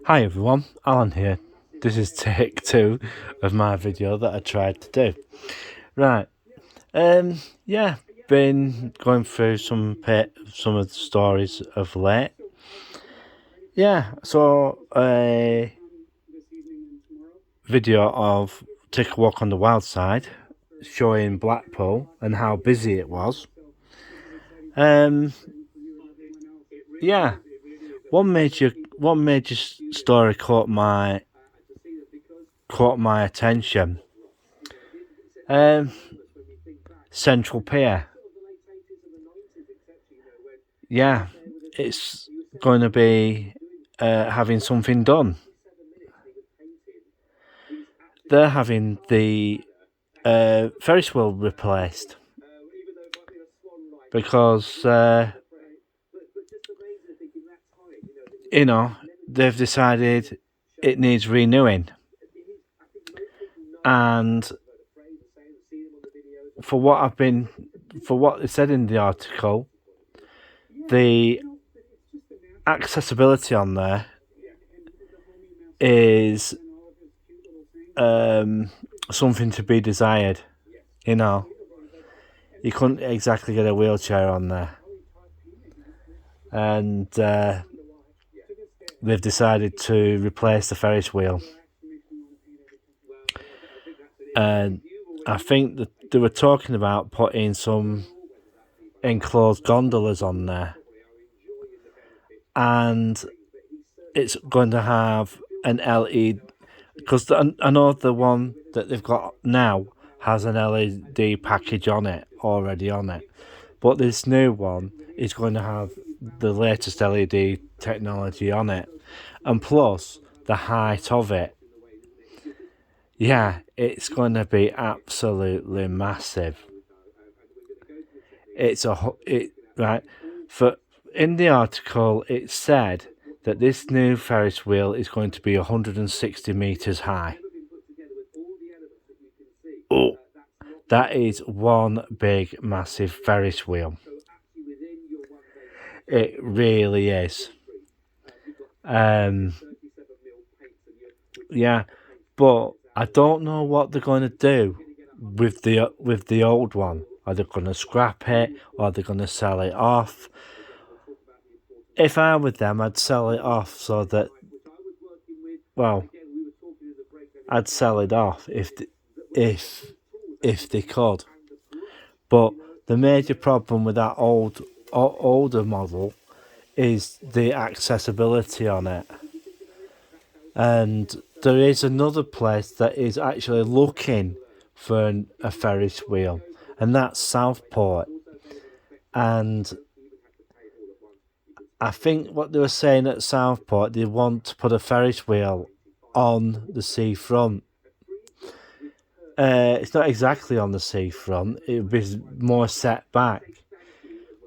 Hi everyone, Alan here. This is take 2 of my video that I tried to do. Right, yeah, been going through some of the stories of late. Yeah, saw a video of Take a Walk on the Wild Side showing Blackpool and how busy it was. Yeah, one major story caught my attention. Central Pier. Yeah, it's going to be having something done. They're having the Ferris wheel replaced because they've decided it needs renewing, and for what they said in the article, the accessibility on there is something to be desired. You couldn't exactly get a wheelchair on there, and they've decided to replace the Ferris wheel. And I think that they were talking about putting some enclosed gondolas on there, and it's going to have an LED, because I know the one that they've got now has an LED package already on it, but this new one is going to have the latest LED technology on it, and plus the height of it. Yeah, it's going to be absolutely massive. In the article it said that this new Ferris wheel is going to be 160 meters high. Oh, that is one big massive Ferris wheel. It really is. Yeah, but I don't know what they're going to do with the old one. Are they going to scrap it, or are they going to sell it off? If I were them, I'd sell it off I'd sell it off if they could. But the major problem with that older model is the accessibility on it. And there is another place that is actually looking for a Ferris wheel, and that's Southport. And I think what they were saying at Southport, they want to put a Ferris wheel on the seafront. It's not exactly on the seafront, it would be more set back.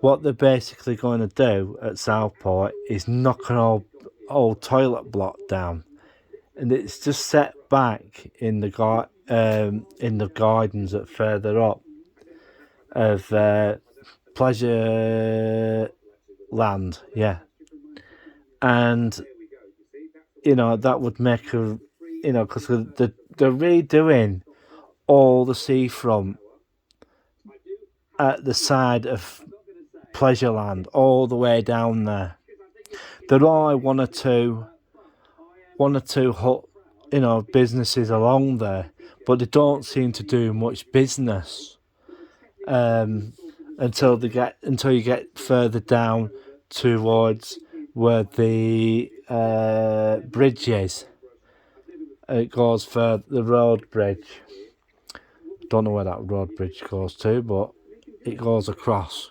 What they're basically going to do at Southport is knock an old toilet block down, and it's just set back in the gardens at further up of Pleasure Land, yeah. And that would make because they're redoing all the seafront at the side of Pleasureland, all the way down there. There are one or two businesses along there, but they don't seem to do much business until you get further down towards where the bridge is. It goes for the road bridge. Don't know where that road bridge goes to, but it goes across.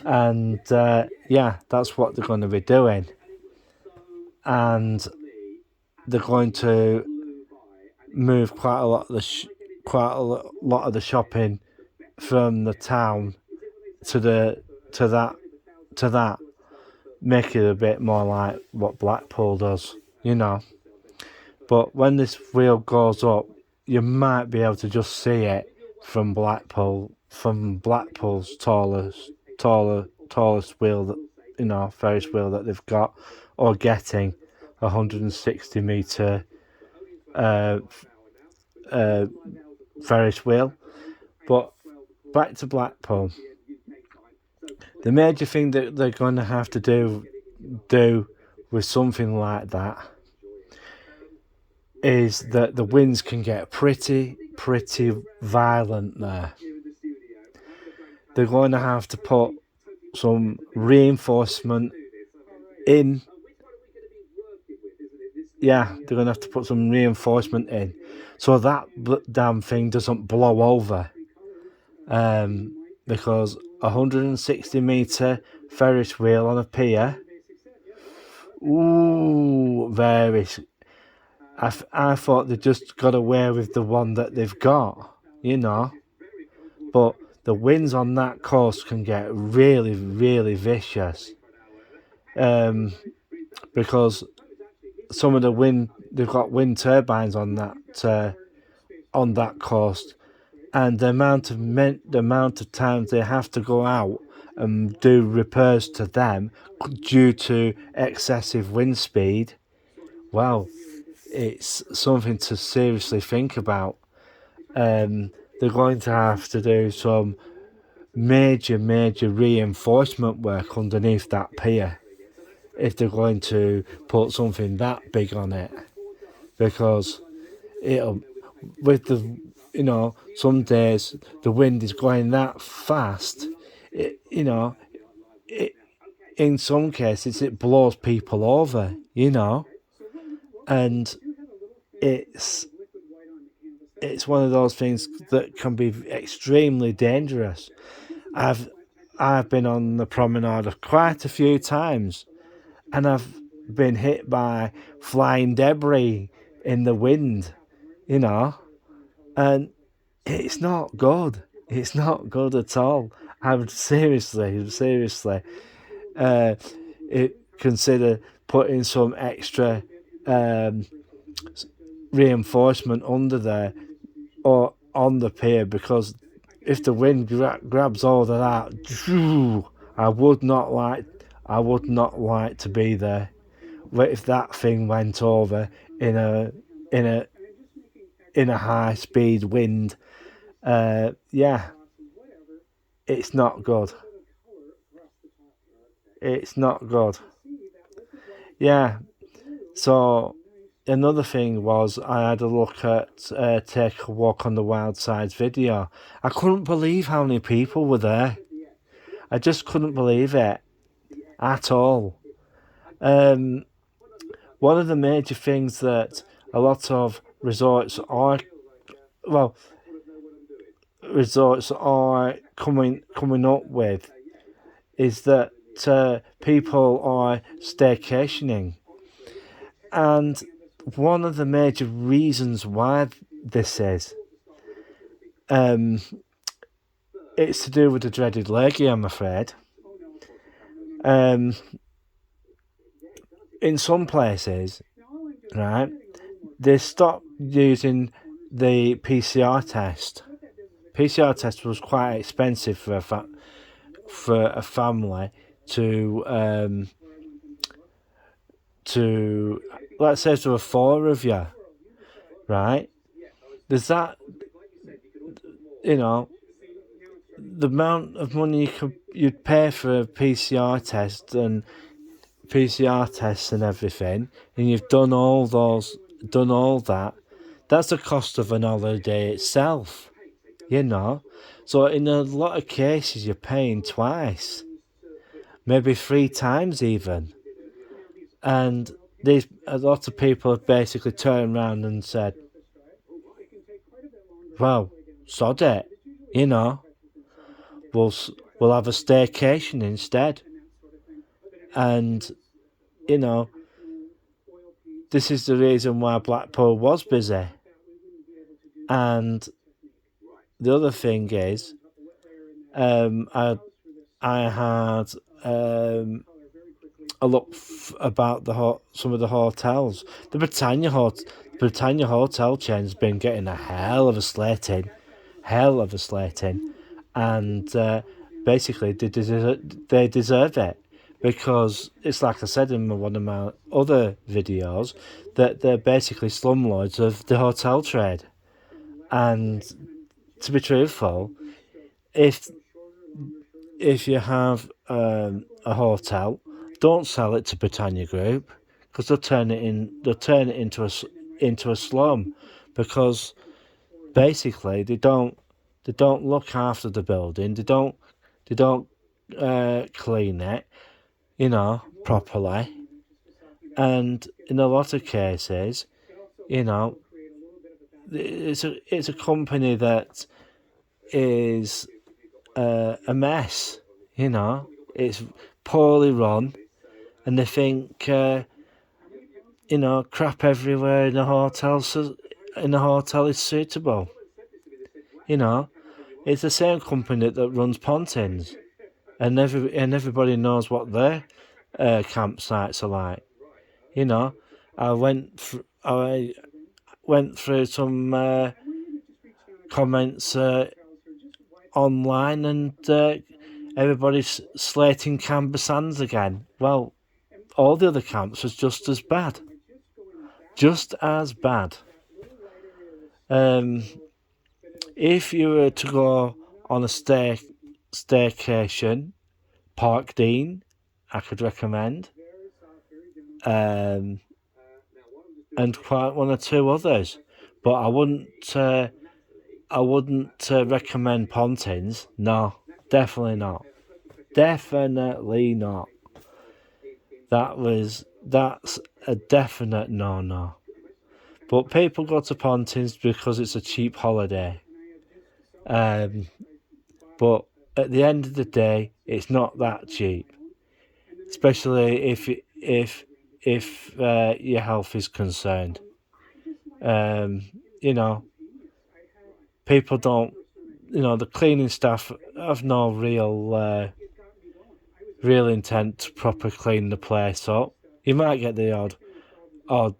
And that's what they're going to be doing. And they're going to move quite a lot of the shopping from the town to that, make it a bit more like what Blackpool does, But when this wheel goes up, you might be able to just see it from Blackpool's tallest wheel, Ferris wheel that they've got or getting. 160 metre Ferris wheel. But back to Blackpool. The major thing that they're going to have to do with something like that is that the winds can get pretty violent there. They're going to have to put some reinforcement in. Yeah, they're going to have to put some reinforcement in so that damn thing doesn't blow over. Because 160 metre Ferris wheel on a pier, very. I thought they just got away with the one that they've got, but the winds on that coast can get really vicious, because some of the wind, they've got wind turbines on that coast, and the amount of times they have to go out and do repairs to them due to excessive wind speed, well, it's something to seriously think about. They're going to have to do some major reinforcement work underneath that pier if they're going to put something that big on it, because it'll, with the, some days the wind is going that fast, in some cases it blows people over, and it's one of those things that can be extremely dangerous. I've been on the promenade quite a few times, and I've been hit by flying debris in the wind, and it's not good. It's not good at all. I would seriously consider putting some extra reinforcement under there or on the pier, because if the wind grabs all of that, I would not like to be there. If that thing went over in a high speed wind, it's not good. It's not good. Yeah. So another thing was, I had a look at Take a Walk on the Wild Side's video. I couldn't believe how many people were there. I just couldn't believe it at all. One of the major things that a lot of resorts are coming up with is that people are staycationing, and one of the major reasons why this is, it's to do with the dreaded lurgy, I'm afraid. In some places, right, they stopped using the PCR test. PCR test was quite expensive for a family to let's say there were 4 of you, right? There's that, the amount of money you'd pay for a PCR test and PCR tests and everything, and you've done all that. That's the cost of an holiday itself, So in a lot of cases, you're paying twice, maybe 3 times even. And a lot of people have basically turned around and said, well, sod it, we'll have a staycation instead. And, this is the reason why Blackpool was busy. And the other thing is, I had a look about some of the hotels. The Britannia hotel chain has been getting a hell of a slating, and basically they deserve it, because it's like I said in one of my other videos, that they're basically slumlords of the hotel trade. And to be truthful, if you have a hotel, don't sell it to Britannia Group, because they'll turn it into a slum, because basically they don't look after the building, they don't clean it, properly, and in a lot of cases, it's a company that is a mess. It's poorly run, and they think crap everywhere in the hotel. So in the hotel is suitable. It's the same company that runs Pontins, and everybody knows what their campsites are like. I went through some comments online, and everybody's slating Canberra Sands again. Well, all the other camps was just as bad. Just as bad. If you were to go on a staycation, Park Dean, I could recommend. And quite one or two others. But I wouldn't recommend Pontins. No, definitely not. Definitely not. That's a definite no. But people go to Pontins because it's a cheap holiday. But at the end of the day, it's not that cheap, especially if your health is concerned. People don't. The cleaning staff have no real intent to properly clean the place up. You might get the odd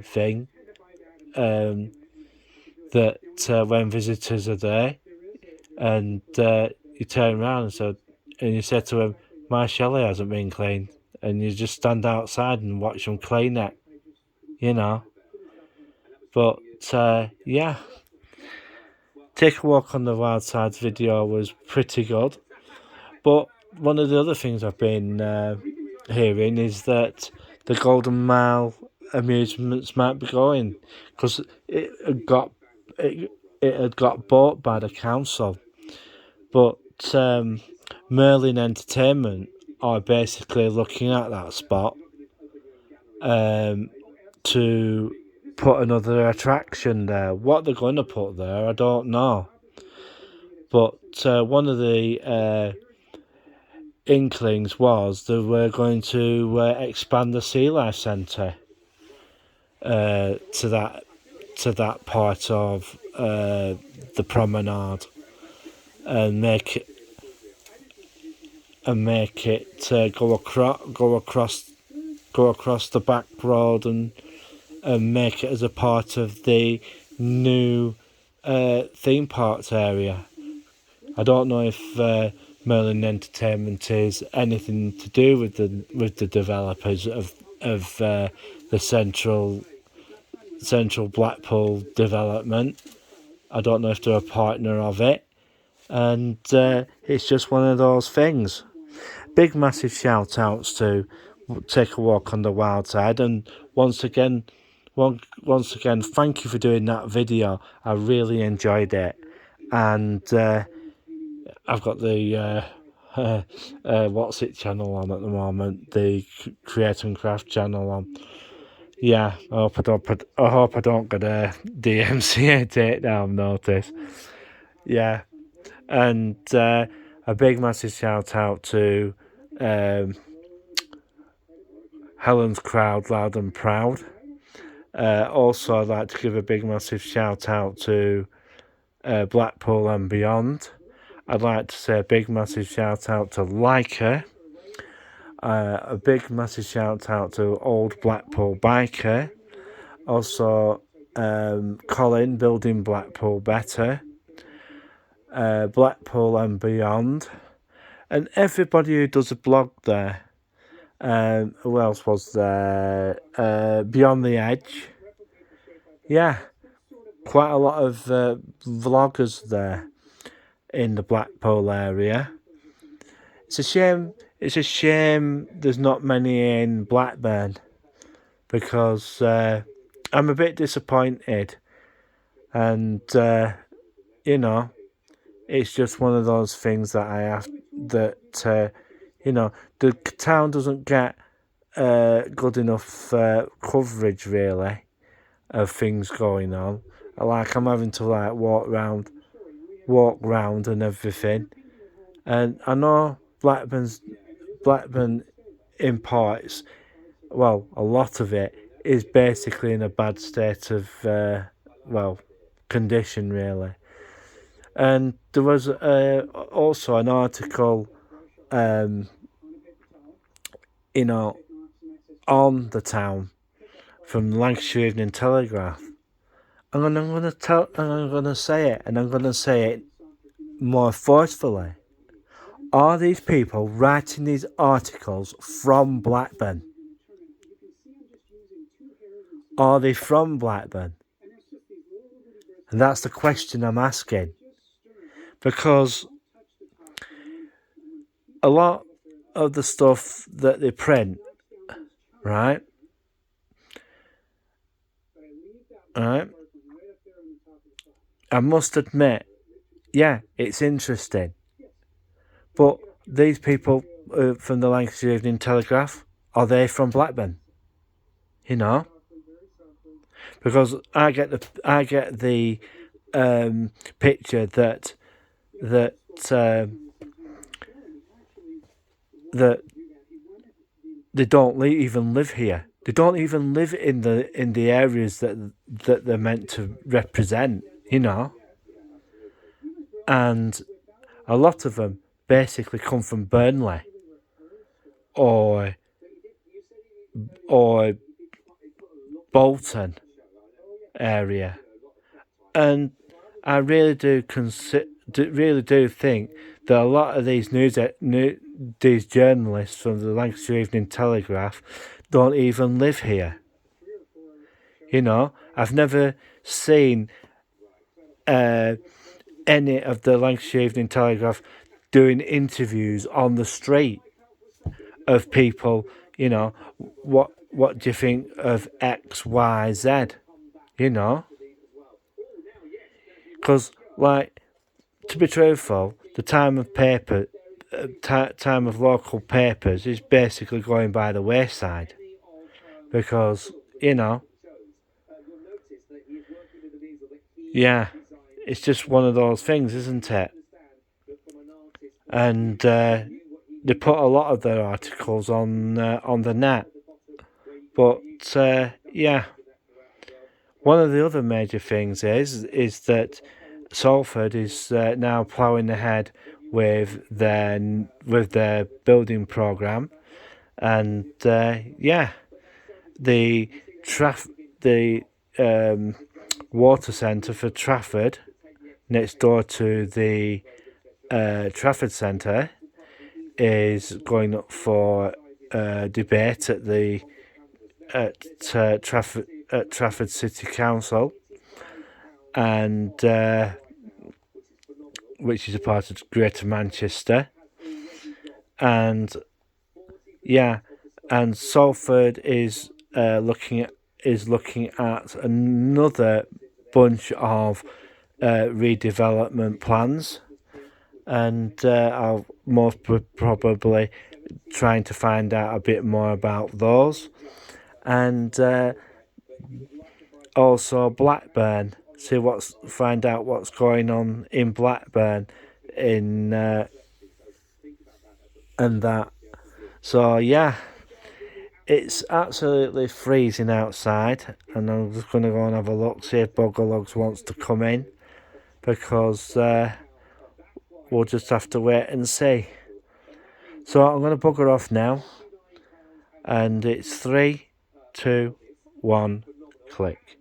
thing that when visitors are there, and you turn around and you say to them, "My chalet hasn't been cleaned," and you just stand outside and watch them clean it. But yeah, Take a Walk on the Wild Side video was pretty good. But one of the other things I've been hearing is that the Golden Mile Amusements might be going, because it had got bought by the council. But Merlin Entertainment are basically looking at that spot to put another attraction there. What they're going to put there, I don't know. But one of the inklings was that we're going to expand the Sea Life Centre to that part of the promenade, and make it go across the back road, and make it as a part of the new theme parks area. I don't know if Merlin Entertainment is anything to do with the developers of the central Blackpool development. I don't know if they're a partner of it, and it's just one of those things. Big massive shout outs to Take a Walk on the Wild Side, and once again, thank you for doing that video. I really enjoyed it, and I've got the what's it channel on at the moment, the Create and Craft channel on. Yeah, I hope I don't get a DMCA takedown notice. Yeah, and a big massive shout out to Helen's Crowd, Loud and Proud. Also, I'd like to give a big massive shout out to Blackpool and Beyond. I'd like to say a big massive shout out to Leica. A big massive shout out to Old Blackpool Biker. Also, Colin, Building Blackpool Better. Blackpool and Beyond. And everybody who does a blog there. Who else was there? Beyond the Edge. Yeah, quite a lot of vloggers there in the Blackpool area. It's a shame. It's a shame there's not many in Blackburn, because I'm a bit disappointed, and you know, it's just one of those things that I have that you know, the town doesn't get good enough coverage really of things going on. Like, I'm having to like walk round and everything, and I know Blackburn imports, well, a lot of it is basically in a bad state of condition really. And there was also an article, you know, on the town from the Lancashire Evening Telegraph. I'm gonna say it, and I'm gonna say it more forcefully. Are these people writing these articles from Blackburn? Are they from Blackburn? And that's the question I'm asking. Because a lot of the stuff that they print, right? I must admit, yeah, it's interesting. But these people from the Lancashire Evening Telegraph, are they from Blackburn? You know? Because I get the picture that they don't even live here. They don't even live in the areas that they're meant to represent, you know. And a lot of them basically come from Burnley or Bolton area, and I really do think that a lot of these these journalists from the Lancashire Evening Telegraph don't even live here. You know, I've never seen any of the Lancashire Evening Telegraph doing interviews on the street of people. You know, what do you think of X, Y, Z? You know, because, like, to be truthful, the time of local papers is basically going by the wayside, because, you know, yeah, it's just one of those things, isn't it? And they put a lot of their articles on the net, but yeah. One of the other major things is that Salford is now ploughing ahead with their building programme, and yeah, the water centre for Trafford, next door to the Trafford Centre, is going up for debate at Trafford City Council, and which is a part of Greater Manchester, and yeah, and Salford is looking at another bunch of redevelopment plans, and I'll most probably trying to find out a bit more about those, and also Blackburn. Find out what's going on in Blackburn in and that. So yeah, it's absolutely freezing outside, and I'm just going to go and have a look, see if Buggerlugs wants to come in, because we'll just have to wait and see. So I'm going to bugger off now, and it's 3, 2, 1, click.